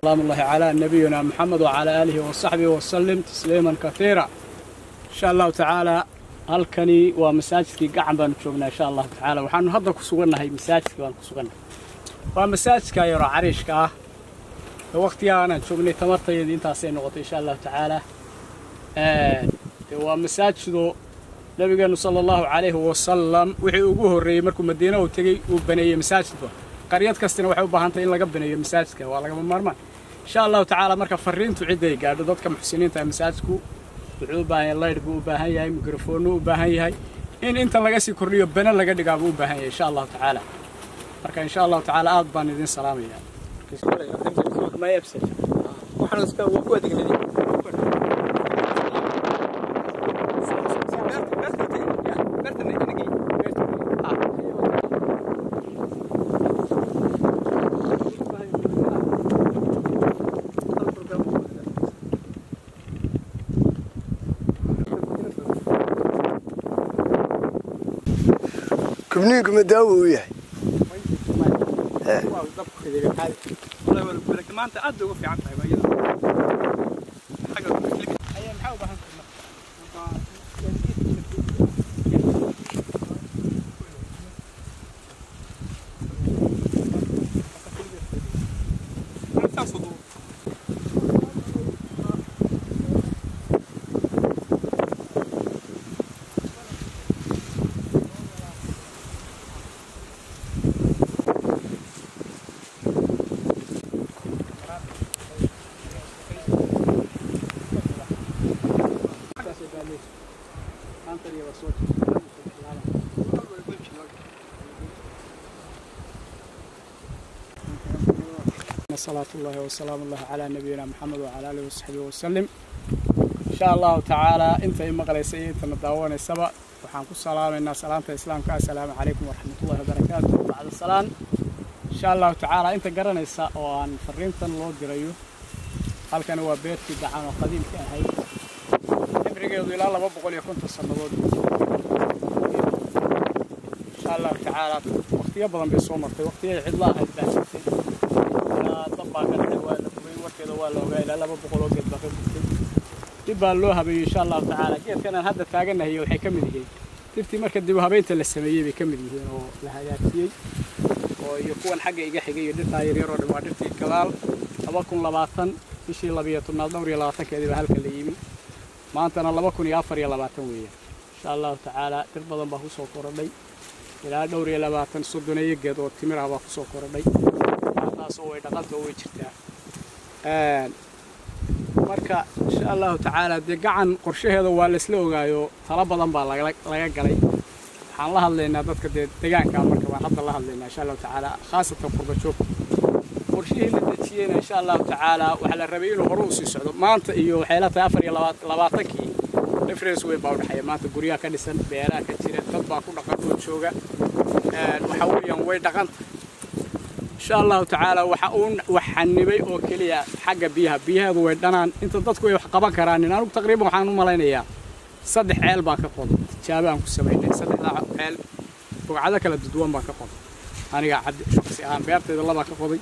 سلام الله على نبينا محمد وعلى آله وصحبه وسلم تسليما كثيرا إن شاء الله تعالى halkani waa masaajidkii gacan baan joognaa insha Allah taala waxaan hadda ku suganahay masaajidka baan ku suganahay waa masaajidka yar oo cariishka ah waqtiga aan joognay tamartayda intaas ay noqotay insha Allah taala waa masaajido nabigeena sallallahu alayhi wa sallam wixii ugu horeeyay markuu Madiina uu tagay uu baneeyay masaajidka qaryad kastana waxay u baahan tahay in laga baneeyo masaajidka waa laga maarmaan insha Allah taala marka fariintu cid ay gaadho dadka muxsiniinta masaajidku wuxuu baahan leeyahay u baahan yahay mikrafoon u baahan yahay in inta laga sii kordhiyo bana laga dhigaa u baahan yahay insha Allah taala marka insha Allah taala aad baan idin salaamayaa ma yabsad waxaan iska ku adeegnay كمنينكم مداوي وياي ما انت قد وفي عنك حاجه هي محاوبه صلاة الله وسلام الله على نبينا محمد وعلى آله وصحبه وسلم إن شاء الله تعالى أنت إما قليسي أنت مدعوان السبع وحنكو السلام إن سلامة الإسلام السلام عليكم ورحمة الله وبركاته بعد السلام إن شاء الله تعالى أنت قرن الساء وأن فريمتا الله جريو هل كان هو بيت في دعان وقديم كان هاي إبريقيا إلى الله بقول يكون تصنبود إن شاء الله تعالى وقت يبضا بصومر وقت يعد الله الباسي طبعا كان وكذا ولا وغيره لا بقولوا قد بقى تبى له هبي إن شاء الله تعالى كيف كان هذا تاجنا هي وحي كمل هي تفتي مركز دي هبينت للسمية بكمل هي لها ياتي ويكون حاجة يجي حاجة يدرت يرير ودرت الكلال أباكم لبعثن إشي لبية النظر يلا تكذب هالكليمي ما أنت أنا لباكم يافر يلا بعثن ويا إن شاء الله تعالى تربضن بحوس وقرني إلى دوري يلا بعثن صدنا يجد وتمر بحوس وقرني سوي دقلت وجهته marka insha Allah taala gacan qorshaheeda waa la isla ogaayo tala badan baa laga galay waxaan la hadlaynaa dadka deegaanka marka waan hadda la hadlaynaa insha Allah taala khaasatan qurba joog qorshaheeda la dejiyay insha Allah taala waxa la rabay inuu hore u sii socdo maanta iyo waxay la tahay 24kii difference way baa u dhaxay maanta guriga ka dhisan beeraha ka jira dad baa ku dhaqan oo jooga waxa weeyaan way dhaqan إن شاء الله تعالى وحنبي أو كليا حاجة بيها ودنان أنت تذكر يحقبان كراني أنا تقريبا وحنو ملاينيا صدق عيل باك قط شابه أنكو سبعين صدق عيل وعذا كلا الدوام باك قط أنا قاعد شخصي أنا بيرتي الله باك قضي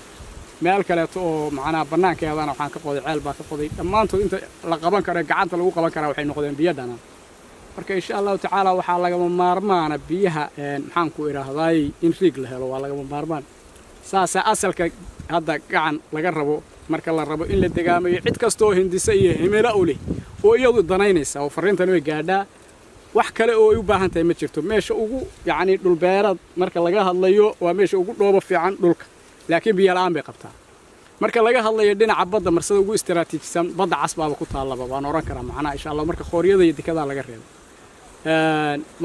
مال كلا تو معنا برنامج هذا أنا وحنا كقضي عيل باك قضي لما أنت لقبان كرا قعدت لو قبان كرا وحين نقدم بيدنا marka insha Allah taala waxa laga maarmaan biyaha maxaan ku iraahday in riig la helo waa laga maarmaan saasa asalka hadda gacan laga rabo marka la rabo in la degaamayo cid kasto hindisa iyo himila u leh oo iyadu danaynaysa oo fariintan way gaadhaa wax kale oo ay u baahan tahay ma jirto meesha ugu yaani dhul beerad marka laga hadlayo waa meesha ugu dhoobo fiican dhulka laakiin biyo la'aan bay qabtaa marka laga hadlayo dhinaca badda marsada ugu istiraatiijisan badda casbaaba ku taalaba waan oran karaa macna insha Allah marka qooriyada iyo dekada laga reebo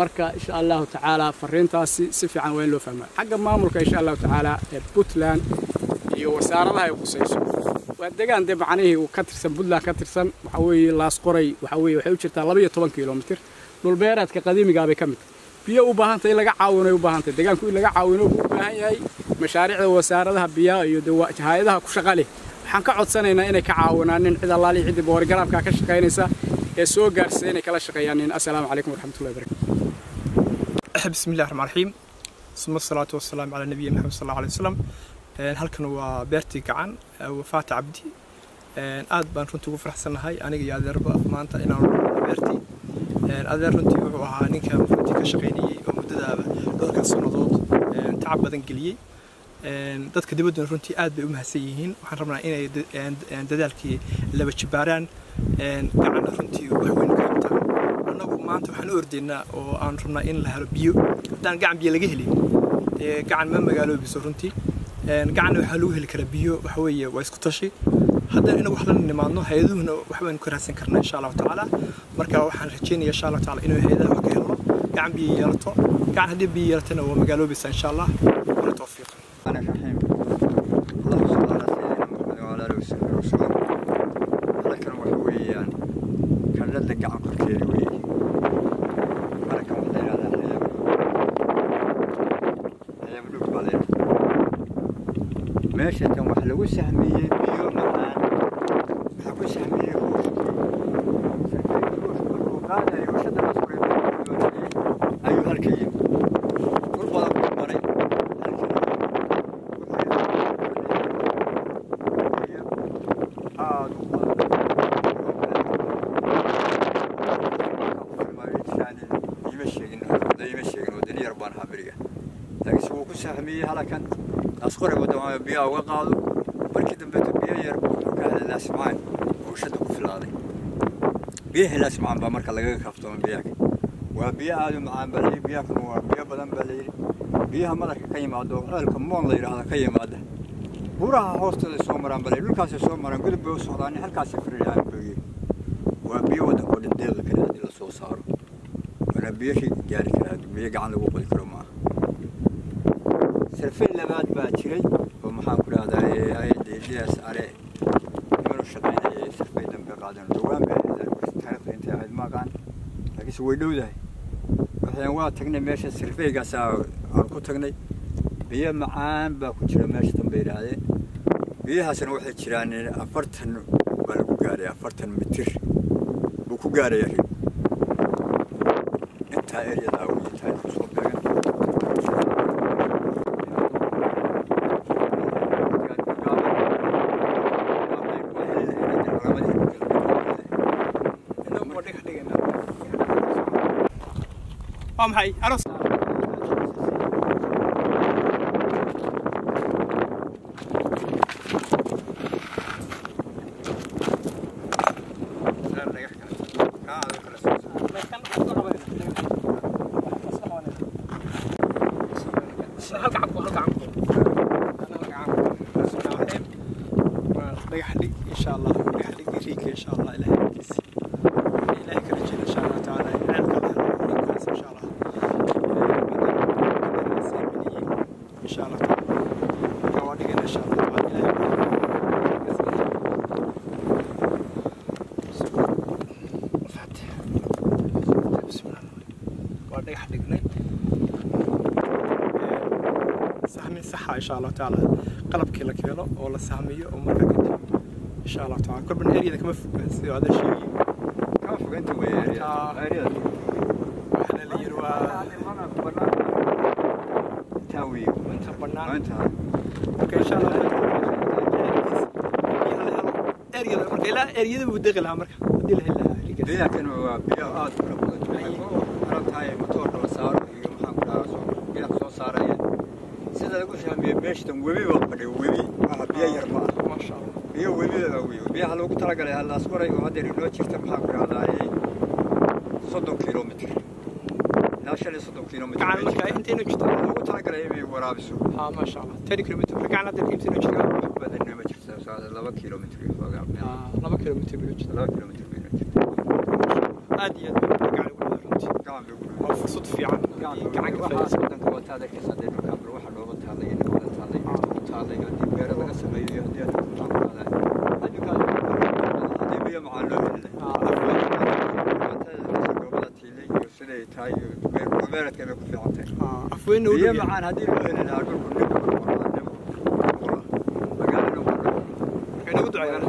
marka insha Allah taala fariintaasi si fiican weyn loo fahmaa xagga maamulka insha Allah taala Puntland iyo wasaaradaha ay qusayso waa deegaan macnaheedu uu ka tirsan Puntland ka tirsan waxa weeye laas qoray waxa weeye waxay u jirtaa 12 kiiloomitir dhul beereedka qadiimiga ah bay kamid biyo u baahan tahay laga caawinayo u baahan tahay deegaanku in laga caawino u baahan yahay mashaariicda wasaaradaha biyaha iyo hay'adaha ku shaqale waxaan ka codsanaynaa inay ka caawinaan cid Allah li cid boor garabka ka shaqeynaysa سو غارسيني كلا شقيانين السلام عليكم ورحمه الله وبركاته بسم الله الرحمن الرحيم ثم الصلاه والسلام على نبينا محمد صلى الله عليه وسلم halkan waa beertii gacan Wafaati Cabdi aad baan runtii ugu faraxsanahay aniga iyo adeerba maanta inaan beertii adeer runtii wuxuu ahaa ninka runtii ka shaqeynayay oo muddadaaba dhowrka sanadood tacab badan geliyay dadka dibadda runtii aad bay u mahadsan yihiin waxaan rabnaa inay dadaalkii laba jibaaraan gacan runtii wax weyn ka qabtaan annagu maanta waxaan u ordaynaa oo aan rabnaa in la helo biyo haddaan gacan biyo laga helin gacan ma magaaloobiso runtii gacan waxa lagu heli karaa biyo waxa weeye waa isku tashi haddana inagu wax la nimaadno hay'aduhuna wax baan ku raadsan karnaa insha Allah taala marka waxaan rajaynayaa insha Allah taala inuu hay'adaha wax ka helo gacan biyo yeelato gacan haddii biyo yeelatana waa magaaloobisaa insha Allah wala tawfiiq أنا رحيم الله صلى الله على سيدنا محمد وعلى آله وصحبه وسلم هذا كان وحوي يعني كان لدك عن كل كيري وي هذا كان وحدين على أيام دوب بعدين ماشي تم وحلو سهمية بيوم معان حكو سهمية وش وقال يوشد مسؤولين أيها الكريم قرب الله سهمية هلا كان أصغر ودوام بيا وقعدوا بركض بيتو بيا يربو كان الناس معين وشدوا في الأرض بيه الناس معين بمركز لقى كفتون بياك وبيا هذا معين بلي بيا كانوا بيا بدن بلي بيها ملك كيم عدو لكم مون لير هذا كيم عده بورا هوستل سومران بلي لوكاس سومران قد بيو سوداني هلكاس فريان بيجي وبيا ودا كل ديل كده ديل سو صاروا وانا بيا شيء جاري كده بيا قاعد نقول كرما سرفين لبعض باكري ومحن كل هذا هاي دياس عليه يمرو شقينا سرفين دم قاعدين دوام بس تعرف أنت هاد ما كان لكن سوي دوده وحين وقت تقني ماشي سرفين قاسا أركو تقني بيا معان باكوشرا ماشي تنبير هذا بيا حسن واحد شراني أفرتن بالكوجاري أفرتن متر بكوجاري يا أخي أنت أريد أو أنت صوب هاي أرس لي إن شاء الله لي ريك إن شاء الله إلهي إلهي كرجل إن شاء الله تعالى إن شاء الله إن شاء الله تعالى إن شاء الله تعالى بسم الله وارد حدقنا سهمي صحة إن شاء الله تعالى قلب كيلو كيلو ولا سهمية ومرة إن شاء الله تعالى كل من أريد كم في هذا الشيء كم في أنت ويا إحنا اللي يروى تاوي وأنت بنان أنت إن شاء الله أريد مرة لا أريد بدخل عمرك بدي له إلا بيا كانوا بيا آد عرفت هاي موتور وصار يوم حنا بيا صار يعني سيدا لقول شيء بيشتم وبي وقدي وبي بيا يرمى ما شاء الله بيا وبي قوي بيا هلو قلت لك على الأسبوع وهذا رجل شفت محاكرة هذا 100 كيلومتر لا شيء 100 كيلومتر كان مكان أنت نجت هلو قلت لك على ورابسو ما شاء الله 10 كيلومتر كان هذا يمكن نجت بدنا ما شفت هذا 2 كيلومتر فوق 2 كيلومتر بيجت 2 كيلومتر عادي قاعد يقول صدفي عن كان كفاية كوات هذا كيس هذا كان بروح الوقت هذا ينقل هذا يقدم بير هذا سميه يهدي هذا كان هذا بيا مع اللون سلي تاي بيرت كذا في عطيه عفوين بيا معان هذه اللون اللي أقول كنا مقال إنه كانوا يدعوا يعني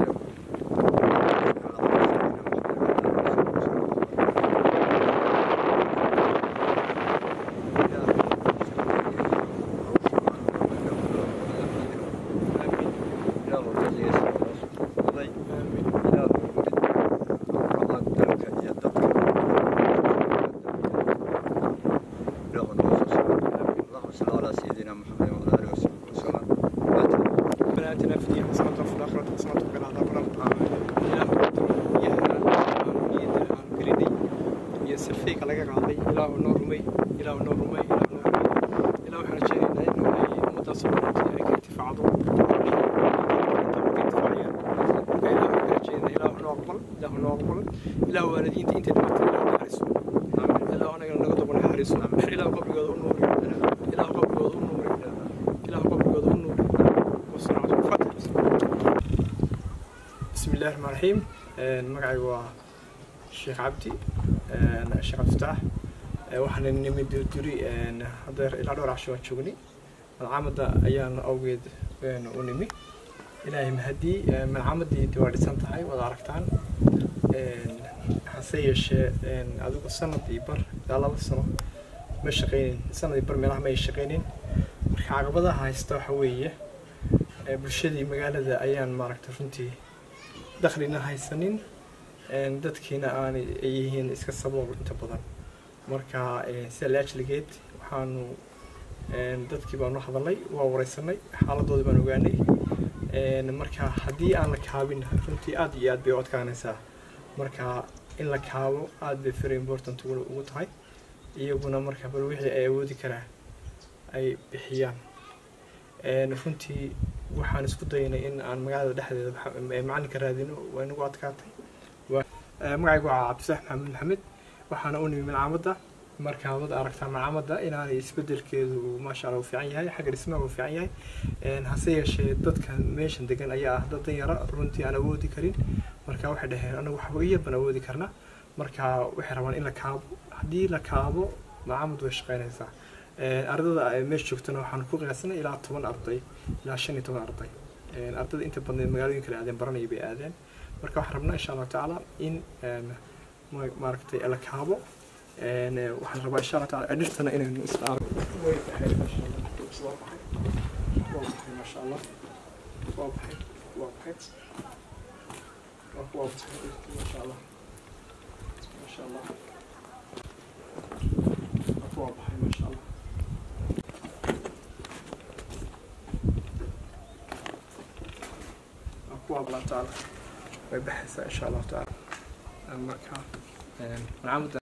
على سيدنا محمد وعلى آله وصحبه وسلم. ربنا آتنا في الدنيا حسنة وفي الآخرة حسنة وقنا عذاب النار. إلهو يا سلفيك laga qaaday ilaahu noo rumay ilaahu noo rumay ilaahu waxaan jeeynaa inuu ay ummadda Soomaaliyeed ay ka intifaacdo ilaahu noo aqbal ilaahu waalidiinta inta dhimatay ilaahu naxariiso ilaahu anaga naga doqon naxariiso ilaahu qabrigooda u nuuri ilaahu qabrigooda u nuuri ilaahu qabrigooda u nuuri wasalaatu faatiha bismillaahir rahmaanir rahiim magacaygu waa Sheekh Cabdi Sheekh Abdulfataax waxaan nimid duri hadeer ilaa dhowr casho aan joognay malcamada ayaan awgeed u nimi ilaahay mahadii malcamadii waa dhisan tahay wada aragtaan hase yeeshee adigu sanad iyo bar ilaa 2 sano ma shaqeynin sanad iyo bar meelaha ma shaqeynin marka caqabadaha haysta waxa weeye bulshadii magaalada ayaan maaragtay runtii dakhliina haysanin dadkiina aan yihiin iska sabool inta badan marka sida laajligeed waxaanu dadkii baan u hadalnay waa wareysanay xaaladooda baan ogaanay marka haddii aan la kaabin runtii aad iyo aad bay u adkaanaysaa marka in la kaabo aad bay very important ugu tahay iyaguna marka bal wixii ay awoodi karaan ay bixiyaan runtii waxaan isku daynay in aan magaalada dhexdeeda macalinka raadino waa inagu adkaatay magacaygu waa Cabdifataax Maxamed Maxamed waxaana u nimi malcamada marka wada aragtaa malcamada inaanay isbedelkeedu maasha Allah u fiican yahay xagga dhismaha u fiican yahay hase yeeshee dadka meeshan degan ayaa ah dad yar runtii aan awoodi karin marka waxay dhaheen anagu waxba iyo ban awoodi karna marka waxay rabaan in la kaabo haddii la kaabo malcamadu way shaqeynaysaa ardayda ay meesha joogtana waxaan ku qiyaasnay ilaa 10 arday ilaa 15 arday ardayda inta badan magaalooyinka kala aadeen baranay bay aadeen marka waxaan rabnaa insha Allah taala in maaragtay la kaabo waxaan rabaa insha Allah taala adhirtana inaynu isla arko way tahay ma sha Allah waa baxay ma sha Allah ma sha Allah waa baxay ma sha Allah أقوى الله تعالى ويبحث إن شاء الله تعالى مركها العمد